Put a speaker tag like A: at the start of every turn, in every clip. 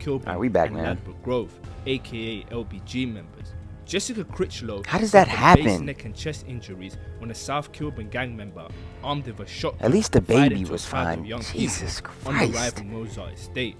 A: Killburn
B: we back,
A: and
B: man.
A: Ladbroke Grove, aka LBG members. Jessica Critchlow
B: How does that
A: suffered base,
B: happen?
A: neck and chest injuries when a South Killburn gang member, armed with a shotgun,
B: At least the
A: fired
B: baby
A: into a
B: was
A: crowd of
B: fine.
A: young
B: Jesus
A: people on the
B: Christ.
A: rival Mozart estate.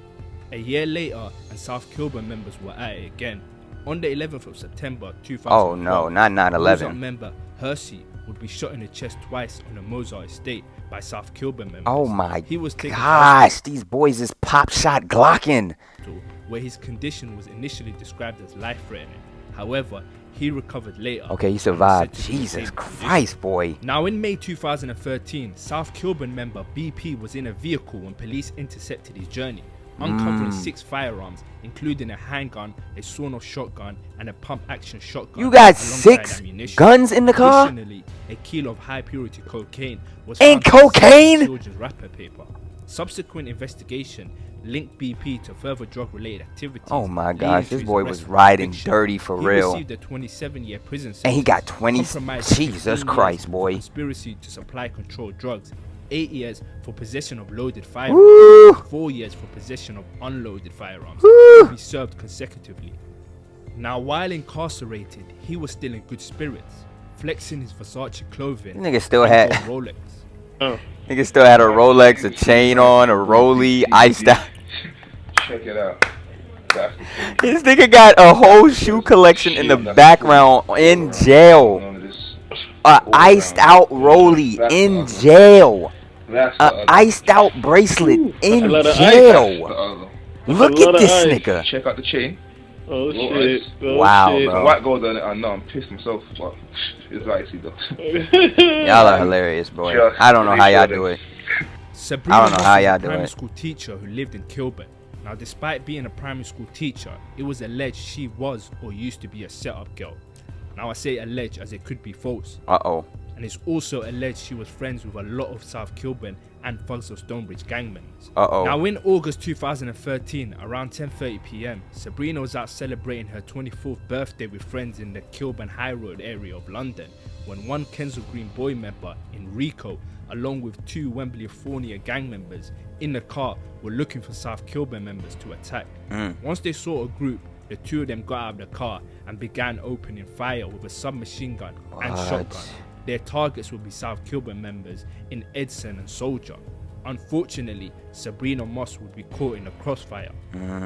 A: A year later, and South Killburn members were at it again. On the 11th of September 2012,
B: Oh no, not
A: Mozart
B: 9/11.
A: member Hersey would be shot in the chest twice on the Mozart estate by South Killburn members.
B: Oh my
A: He was taken to
B: gosh, these boys is pop shot glocking.
A: hospital, where his condition was initially described as life-threatening. However, he recovered later.
B: Okay, he
A: and was
B: survived.
A: said to be in
B: Jesus
A: stable condition.
B: Christ, boy.
A: Now, in May 2013, South Killburn member BP was in a vehicle when police intercepted his journey, uncovering 6 firearms, including a handgun, a sawn-off shotgun, and a pump-action shotgun.
B: You got
A: alongside
B: 6
A: ammunition.
B: guns in the car?
A: Additionally, a kilo of high-purity cocaine was
B: And
A: found inside
B: cocaine?
A: the children's wrapper paper. Subsequent investigation linked BP to further drug-related activities.
B: Oh my
A: leading
B: gosh,
A: to
B: this
A: his
B: boy
A: arrest
B: was
A: for
B: riding
A: conviction.
B: dirty for
A: He
B: real.
A: received a 27-year prison sentence.
B: And he got 20.
A: compromised
B: Jesus
A: 15
B: Christ,
A: years for
B: boy.
A: conspiracy to supply controlled drugs, 8 years for possession of loaded firearms,
B: Woo!
A: 4 years for possession of unloaded firearms,
B: Woo!
A: to be served consecutively. Now, while incarcerated, he was still in good spirits, flexing his Versace clothing.
B: Nigga still
A: and
B: had-
A: a Rolex.
B: Nigga still had a Rolex, a chain on, a Rollie, iced out.
C: Check it out. That's the thing.
B: This nigga got a whole shoe collection in the background in jail.
C: None of this.
B: A iced out Rollie in jail.
C: That's the
B: A
C: other.
B: iced out bracelet in
D: lot of ice.
C: The
B: jail.
C: other.
B: Look
D: a lot
B: at
D: of
B: this
D: ice.
B: nigga.
C: Check out the chain.
D: Oh
C: Little
D: shit.
C: ice.
D: Oh,
B: Wow,
D: shit.
B: bro.
C: The white gold on it, I know I'm pissed myself, but it's icy though.
B: Y'all are hilarious, boy. I don't know how y'all do it.
A: Sabrina
B: I don't know
A: Moss
B: how
A: was
B: y'all
A: a
B: do
A: primary
B: it.
A: school teacher who lived in Killburn. Now, despite being a primary school teacher, it was alleged she was or used to be a setup girl. Now, I say alleged as it could be false.
B: Uh-oh.
A: And it's also alleged she was friends with a lot of South Killburn and Thugs of Stonebridge gang members.
B: Uh-oh.
A: Now, in August 2013, around 10:30 p.m., Sabrina was out celebrating her 24th birthday with friends in the Killburn High Road area of London when one Kensal Green boy member, Enrico, along with 2 Wembley Fornia gang members in the car, were looking for South Killburn members to attack. Once they saw a group, the 2 of them got out of the car and began opening fire with a submachine gun and
B: What?
A: shotgun. Their targets would be South Killburn members in Edson and Soldier. Unfortunately, Sabrina Moss would be caught in the crossfire.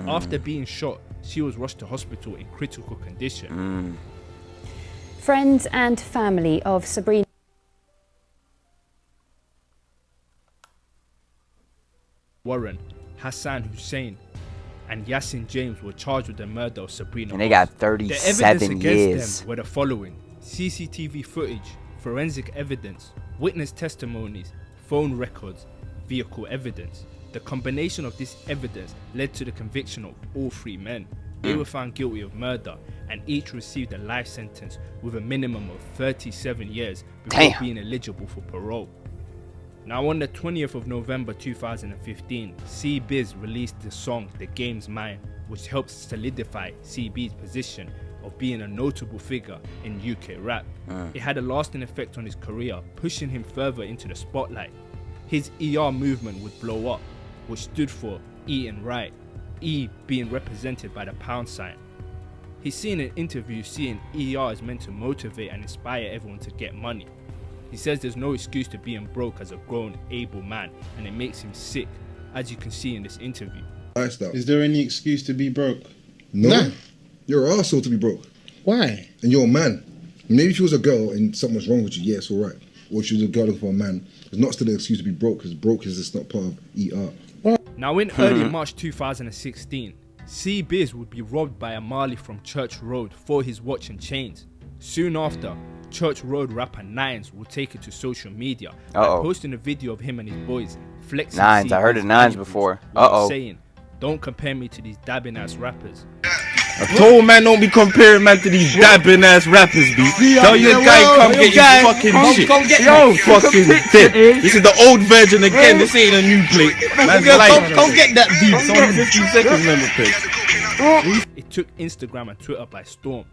A: After being shot, she was rushed to hospital in critical condition.
E: Friends and family of Sabrina
A: Warren, Hassan Hussein, and Yasin James were charged with the murder of Sabrina
B: And they
A: Moss.
B: got
A: The evidence
B: 37
A: against
B: years.
A: them were the following: CCTV footage, forensic evidence, witness testimonies, phone records, vehicle evidence. The combination of this evidence led to the conviction of all 3 men. They were found guilty of murder and each received a life sentence with a minimum of 37 years before
B: Damn.
A: being eligible for parole. Now, on the 20th of November 2015, C-Biz released the song The Game's Mine, which helps solidify C-B's position of being a notable figure in UK rap. It had a lasting effect on his career, pushing him further into the spotlight. His ER movement would blow up, which stood for Eating Right, E being represented by the pound sign. He's seen in interviews seeing ER is meant to motivate and inspire everyone to get money. He says there's no excuse to being broke as a grown, able man, and it makes him sick, as you can see in this interview.
F: Lifestyle.
G: Is there any excuse to be broke?
F: No.
G: Nah.
F: You're an arsehole to be broke.
G: Why?
F: And you're a man. Maybe if you was a girl and something's wrong with you, yeah, it's alright. Or if you was a girl looking for a man, it's not still an excuse to be broke, because broke is just not part of ER.
A: Now, in early March 2016, C-Biz would be robbed by a Mali from Church Road for his watch and chains. Soon after, Church Road rapper Nines would take it to social media by posting a video of him and his boys flexing.
B: Nines, I heard of
A: C-Biz
B: Nines
A: money
B: before.
A: while saying, "Don't compare me to these dabbing ass rappers."
H: I told man don't be comparing man to these dabbing ass rappers, B. Tell your guy come get your fucking shit. Yo, fucking dead. This is the old version again. This ain't a new plate. Man's like, don't get that beat. It's only 15 seconds, remember, please.
A: It took Instagram and Twitter by storm.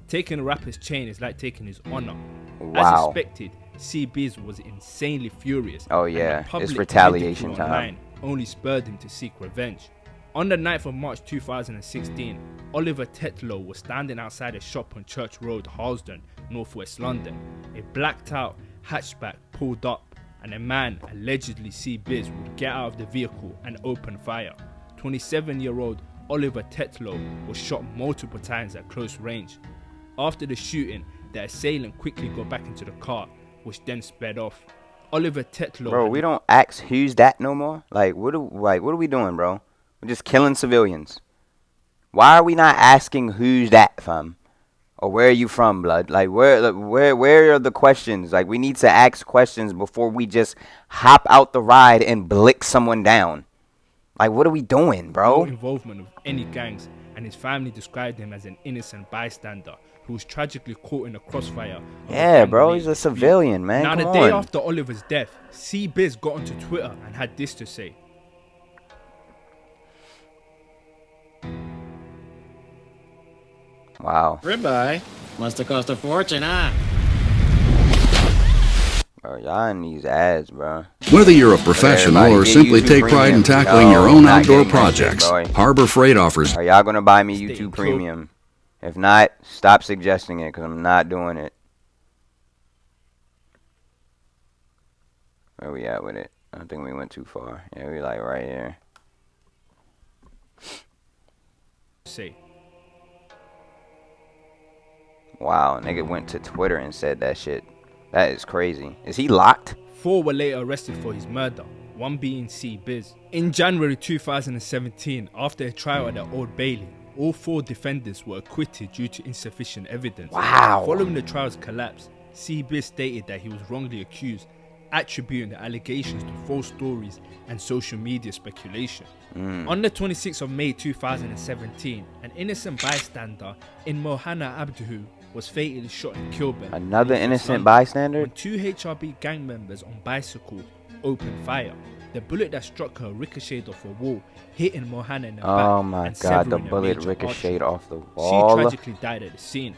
A: Taking a rapper's chain is like taking his honor.
B: Wow.
A: As expected, C-Biz was insanely furious.
B: Oh
A: and the
B: yeah,
A: public
B: it's retaliation
A: ridicule
B: time.
A: online only spurred him to seek revenge. On the 9th of March 2016, Oliver Tetlow was standing outside a shop on Church Road, Harlesden, northwest London. A blacked out hatchback pulled up and a man, allegedly C-Biz, would get out of the vehicle and open fire. 27-year-old Oliver Tetlow was shot multiple times at close range. After the shooting, the assailant quickly got back into the car, which then sped off. Oliver Tetlow...
B: Bro, we don't ask who's that no more? Like, what are we doing, bro? We're just killing civilians. Why are we not asking who's that, fam? Or where are you from, blood? Like, where are the questions? Like, we need to ask questions before we just hop out the ride and blick someone down. Like, what are we doing, bro?
A: No involvement of any gangs, and his family described him as an innocent bystander who was tragically caught in a crossfire.
B: Yeah, bro, he's a civilian, man.
A: Now,
B: Come
A: the day
B: on.
A: after Oliver's death, C-Biz got onto Twitter and had this to say.
B: Wow.
D: Ribeye must have cost a fortune, huh?
B: Bro, y'all in these ads, bro.
I: Whether you're a professional or simply take pride in tackling your own outdoor projects, Harbor Freight offers.
B: Are y'all gonna buy me YouTube Premium? If not, stop suggesting it, because I'm not doing it. Where we at with it? I don't think we went too far. Yeah, we like right here.
A: Say.
B: Wow, nigga went to Twitter and said that shit. That is crazy. Is he locked?
A: 4 were later arrested for his murder, one being C-Biz. In January 2017, after a trial at the Old Bailey, all 4 defendants were acquitted due to insufficient evidence.
B: Wow.
A: Following the trial's collapse, C-Biz stated that he was wrongly accused, attributing the allegations to false stories and social media speculation. On the 26th of May 2017, an innocent bystander in Mohana Abduhu was fatally shot in Killburn.
B: Another innocent bystander?
A: When 2 HRB gang members on bicycles opened fire. The bullet that struck her ricocheted off a wall, hitting Mohana in the back.
B: Oh my
A: and
B: god, the
A: severing a
B: bullet
A: major
B: ricocheted
A: artery.
B: off the wall.
A: She tragically died at the scene.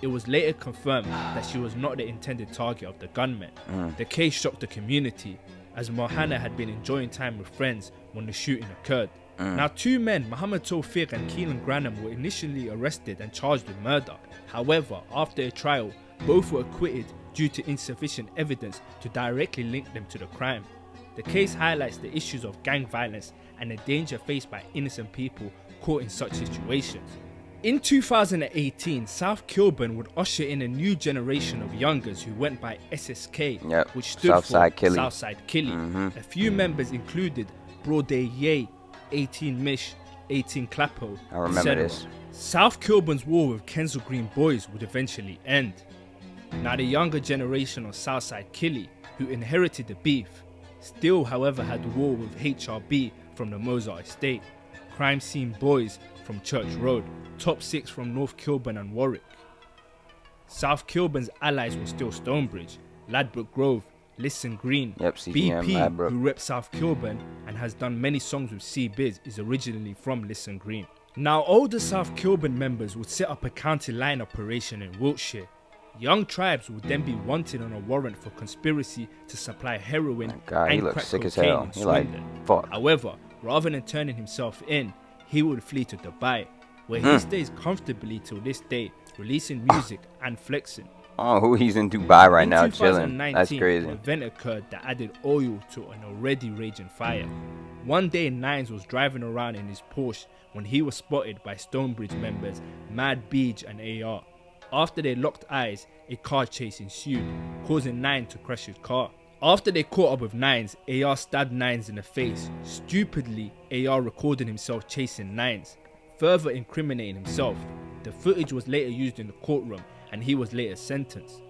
A: It was later confirmed that she was not the intended target of the gunmen. The case shocked the community, as Mohana had been enjoying time with friends when the shooting occurred. Now, 2 men, Mohammed Tawfiq and Keelan Granham, were initially arrested and charged with murder. However, after a trial, both were acquitted due to insufficient evidence to directly link them to the crime. The case highlights the issues of gang violence and the danger faced by innocent people caught in such situations. In 2018, South Killburn would usher in a new generation of youngers who went by SSK, which stood
B: Southside
A: for
B: Killy.
A: Southside Killy. A few members included Brode Ye, 18 Mish, 18 Clappo,
B: I remember this.
A: South Killburn's war with Kensal Green Boys would eventually end. Now, the younger generation of Southside Killy, who inherited the beef, still however had war with HRB from the Mozart estate, Crime Scene Boys from Church Road, Top 6 from North Killburn and Warwick. South Killburn's allies were still Stonebridge, Ladbroke Grove, Lisson Green.
B: CGM,
A: BP,
B: Ladbroke.
A: who reps South Killburn and has done many songs with C-Biz, is originally from Lisson Green. Now, older South Killburn members would set up a county line operation in Wiltshire. Young tribes would then be wanted on a warrant for conspiracy to supply heroin
B: God, he
A: and
B: looks
A: crack
B: sick as
A: cocaine
B: hell.
A: in
B: He like,
A: Swindon.
B: fuck.
A: However, rather than turning himself in, he would flee to Dubai, where he stays comfortably till this day, releasing music and flexing.
B: Oh, who he's in Dubai right
A: In
B: now chilling.
A: 2019,
B: That's crazy.
A: an event occurred that added oil to an already raging fire. One day, Nines was driving around in his Porsche when he was spotted by Stonebridge members Mad Beach and AR. After they locked eyes, a car chase ensued, causing Nine to crash his car. After they caught up with Nines, AR stabbed Nines in the face. Stupidly, AR recorded himself chasing Nines, further incriminating himself. The footage was later used in the courtroom and he was later sentenced.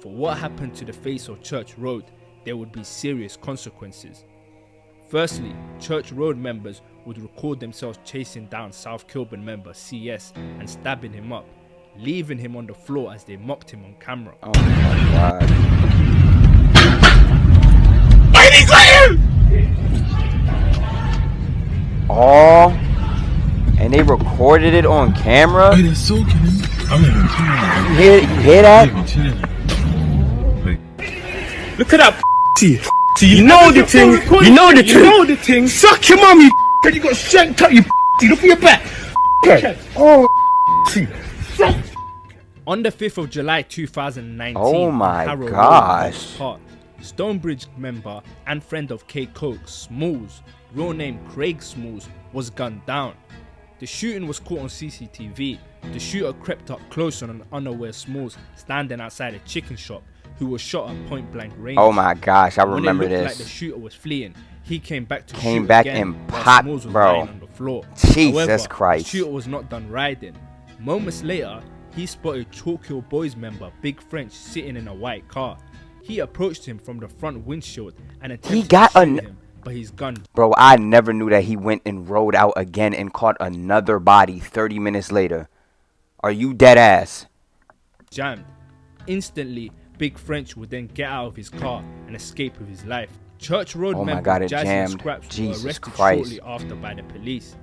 A: For what happened to the face of Church Road, there would be serious consequences. Firstly, Church Road members would record themselves chasing down South Killburn member CS and stabbing him up, leaving him on the floor as they mocked him on camera.
B: Oh my god. Oh, and they recorded it on camera? You hear that?
H: Look at that you know the thing. You know the thing. Suck your mum, you. You got shanked up, you.
F: Look at your back. Oh,
A: On the 5th of July 2019,
B: Oh my
A: in Harrow Road,
B: gosh.
A: Knox Park, Stonebridge member and friend of K. Coke, Smalls, real name Craig Smalls, was gunned down. The shooting was caught on CCTV. The shooter crept up close on an unaware Smalls standing outside a chicken shop, who was shot at point blank range.
B: Oh my gosh, I
A: When
B: remember
A: it looked
B: this.
A: like the shooter was fleeing, he came back to
B: Came
A: shoot
B: back
A: again,
B: and
A: while
B: popped,
A: Smalls was
B: bro.
A: lying on the floor.
B: Jesus
A: However,
B: Christ.
A: The shooter was not done riding. Moments later, he spotted Chalk Hill Boys member Big French sitting in a white car. He approached him from the front windshield and attempted
B: got
A: to shoot
B: a-
A: him, but his gun
B: Bro, I never knew that he went and rode out again and caught another body 30 minutes later. Are you dead ass?
A: jammed. Instantly, Big French would then get out of his car and escape with his life. Church Road
B: Oh my
A: member
B: God, it
A: Jazzy and
B: jammed.
A: Scraps
B: Jesus
A: were arrested
B: Christ.
A: shortly after by the police.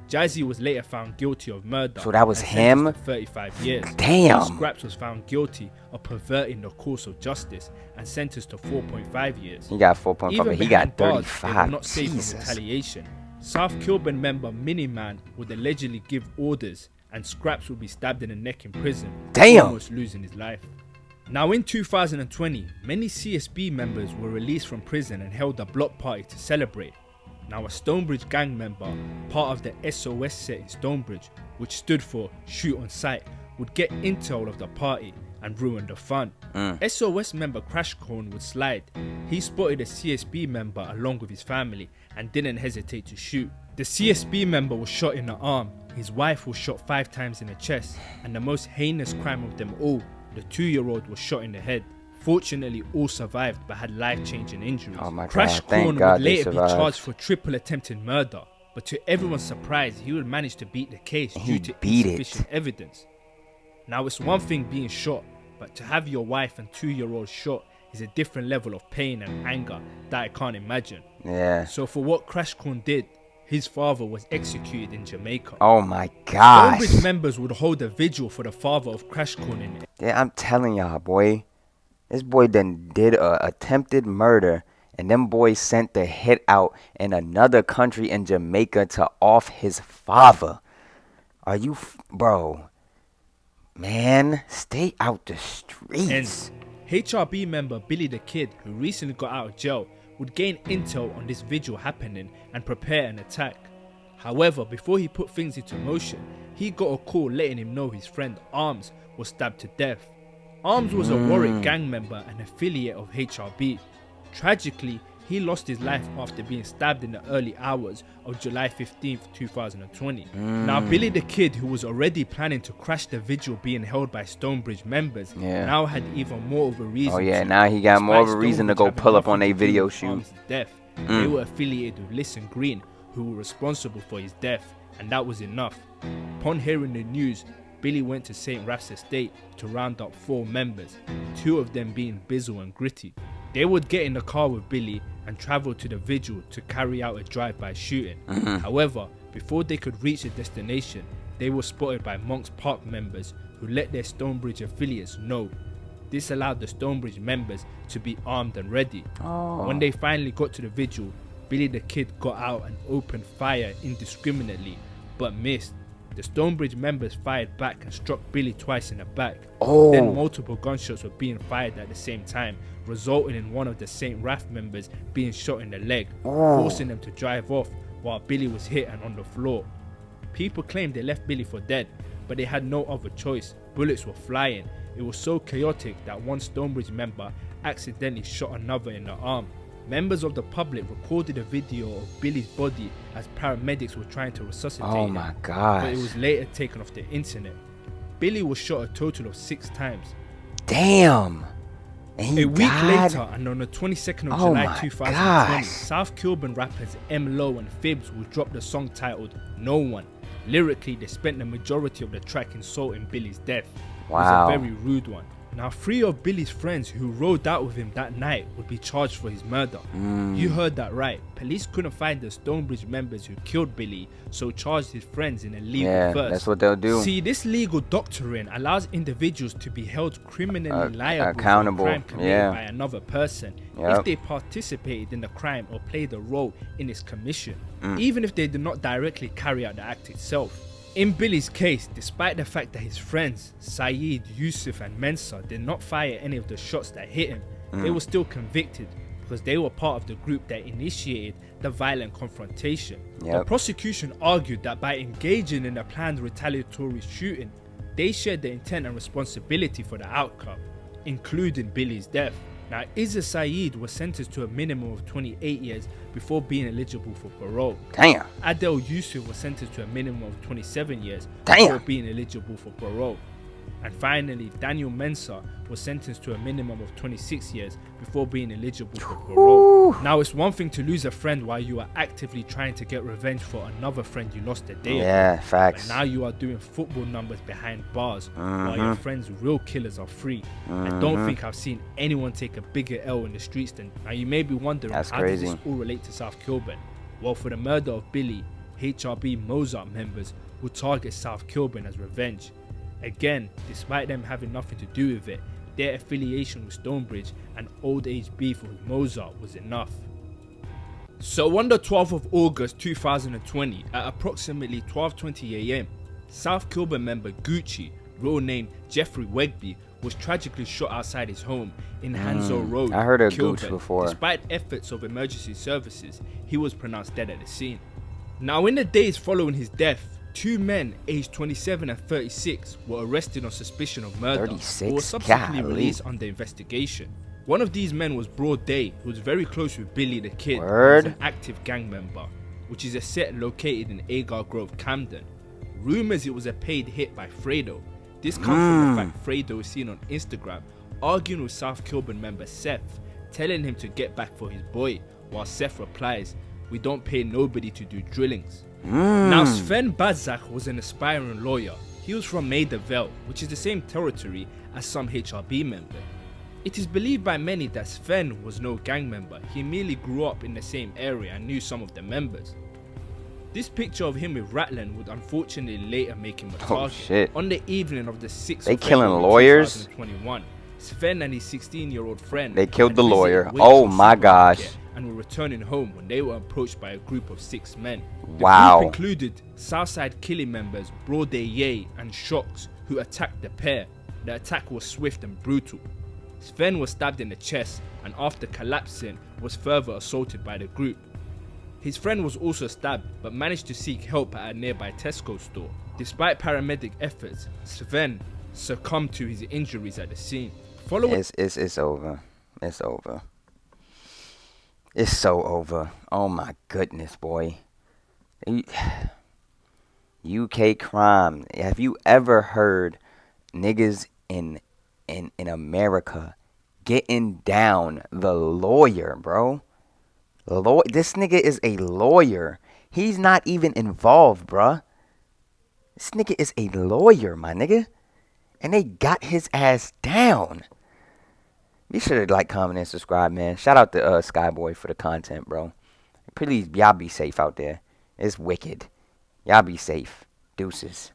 A: Jazzy was later found guilty of murder.
B: So that was
A: and sentenced
B: him?
A: to 35 years.
B: Damn.
A: While Scraps was found guilty of perverting the course of justice and sentenced to 4.5 years.
B: He got 4.5,
A: Even
B: but he
A: behind
B: got
A: bars, they
B: 35.
A: were not safe from
B: Jesus.
A: retaliation. South Killburn member Miniman would allegedly give orders, and Scraps would be stabbed in the neck in prison,
B: Damn.
A: almost losing his life. Now in 2020, many CSB members were released from prison and held a block party to celebrate. Now a Stonebridge gang member, part of the SOS set in Stonebridge, which stood for Shoot on Sight, would get intel of the party and ruin the fun. SOS member Crashcorn would slide. He spotted a CSB member along with his family and didn't hesitate to shoot. The CSB member was shot in the arm, his wife was shot 5 times in the chest, and the most heinous crime of them all, the 2-year-old was shot in the head. Fortunately, all survived but had life-changing injuries.
B: Oh my
A: Crash
B: God, thank
A: Corn
B: God
A: would
B: they
A: later be
B: survived.
A: charged for triple attempted murder, but to everyone's surprise, he would manage to beat the case
B: He
A: due to
B: beat it.
A: insufficient evidence. Now, it's one thing being shot, but to have your wife and 2-year-old shot is a different level of pain and anger that I can't imagine.
B: Yeah.
A: So for what Crash Corn did, his father was executed in Jamaica.
B: Oh my gosh.
A: Stonebridge members would hold a vigil for the father of Crash Corn in
B: Yeah, I'm telling y'all, boy. This boy done did a attempted murder, and them boys sent the hit out in another country in Jamaica to off his father. Are you, bro? Man, stay out the streets.
A: And HRB member Billy the Kid, who recently got out of jail, would gain intel on this vigil happening and prepare an attack. However, before he put things into motion, he got a call letting him know his friend Arms was stabbed to death. Arms was a Warwick gang member and affiliate of HRB. Tragically, he lost his life after being stabbed in the early hours of July 15th, 2020. Now, Billy the Kid, who was already planning to crash the vigil being held by Stonebridge members, now had even more of a reason.
B: Oh yeah,
A: to.
B: now he got more of a
A: Despite
B: reason to
A: Stonebridge
B: go
A: having
B: pull up on
A: nothing
B: a
A: to do
B: video
A: with
B: shoot.
A: Arms' death, they were affiliated with Listen Green, who were responsible for his death, and that was enough. Upon hearing the news, Billy went to St. Raph's estate to round up 4 members, 2 of them being Bizzle and Gritty. They would get in the car with Billy and travel to the vigil to carry out a drive-by shooting. However, before they could reach the destination, they were spotted by Monks Park members who let their Stonebridge affiliates know. This allowed the Stonebridge members to be armed and ready. When they finally got to the vigil, Billy the Kid got out and opened fire indiscriminately, but missed. The Stonebridge members fired back and struck Billy twice in the back. Then multiple gunshots were being fired at the same time, resulting in one of the St. Raph members being shot in the leg, forcing them to drive off while Billy was hit and on the floor. People claimed they left Billy for dead, but they had no other choice. Bullets were flying. It was so chaotic that one Stonebridge member accidentally shot another in the arm. Members of the public recorded a video of Billy's body as paramedics were trying to resuscitate him, but it was later taken off the internet. Billy was shot a total of 6 times.
B: Damn. And
A: A week later, and on the 22nd of July
B: my
A: 2020,
B: gosh.
A: South Killburn rappers M. Low and Phibbs would drop the song titled No One. Lyrically, they spent the majority of the track insulting Billy's death. It was
B: Wow.
A: a very rude one. Now, 3 of Billy's friends who rode out with him that night would be charged for his murder. You heard that right. Police couldn't find the Stonebridge members who killed Billy, so charged his friends in a legal first.
B: That's what they'll do.
A: See, this legal doctrine allows individuals to be held criminally liable
B: accountable
A: for a crime committed by another person if they participated in the crime or played a role in its commission, even if they did not directly carry out the act itself. In Billy's case, despite the fact that his friends, Saeed, Yusuf and Mensa did not fire any of the shots that hit him, they were still convicted because they were part of the group that initiated the violent confrontation. The prosecution argued that by engaging in a planned retaliatory shooting, they shared the intent and responsibility for the outcome, including Billy's death. Now, Izza Saeed was sentenced to a minimum of 28 years before being eligible for parole.
B: Damn.
A: Adel Yusuf was sentenced to a minimum of 27 years
B: Damn.
A: before being eligible for parole. And finally, Daniel Mensah was sentenced to a minimum of 26 years before being eligible for parole. Now, it's one thing to lose a friend while you are actively trying to get revenge for another friend you lost a day ago.
B: Yeah, facts.
A: But now you are doing football numbers behind bars while your friend's real killers are free. I don't think I've seen anyone take a bigger L in the streets than. Now, you may be wondering, how does this all relate to South Killburn? Well, for the murder of Billy, HRB Mozart members would target South Killburn as revenge. Again, despite them having nothing to do with it, their affiliation with Stonebridge and old age beef with Mozart was enough. So on the 12th of August 2020 at approximately 12:20 am, South Killburn member Gucci, real name Jeffrey Wegby, was tragically shot outside his home in Hanzo Road.
B: I heard of
A: Killburn.
B: Gooch before.
A: Despite efforts of emergency services, he was pronounced dead at the scene. Now, in the days following his death, 2 men aged 27 and 36 were arrested on suspicion of murder,
B: 36?
A: but were subsequently
B: Golly.
A: released under investigation. One of these men was Broad Day, who was very close with Billy the Kid, who was an active gang member, which is a set located in Agar Grove, Camden. Rumours it was a paid hit by Fredo. This comes from the fact Fredo was seen on Instagram arguing with South Killburn member Seth, telling him to get back for his boy, while Seth replies, "We don't pay nobody to do drillings." Now, Sven Badzak was an aspiring lawyer. He was from Maida Vale, which is the same territory as some HRB member. It is believed by many that Sven was no gang member. He merely grew up in the same area and knew some of the members. This picture of him with Ratland would unfortunately later make him a target. On the evening of the 6th
B: They
A: of
B: killing
A: February
B: lawyers?
A: 2021, Sven and his 16-year-old friend
B: They killed
A: had
B: the
A: visited
B: lawyer.
A: Waitrose
B: Oh my
A: supermarket
B: gosh.
A: and were returning home when they were approached by a group of 6 men. The
B: Wow.
A: group included Southside Killing members Broad Day Ye and Shocks, who attacked the pair. The attack was swift and brutal. Sven was stabbed in the chest and after collapsing was further assaulted by the group. His friend was also stabbed but managed to seek help at a nearby Tesco store. Despite paramedic efforts, Sven succumbed to his injuries at the scene.
B: It's over. It's over. It's so over. Oh my goodness, boy. UK crime. Have you ever heard niggas in America getting down the lawyer, bro? This nigga is a lawyer. He's not even involved, bruh. This nigga is a lawyer, my nigga. And they got his ass down. Be sure to like, comment, and subscribe, man. Shout out to Skyboy for the content, bro. Please, y'all be safe out there. It's wicked. Y'all be safe. Deuces.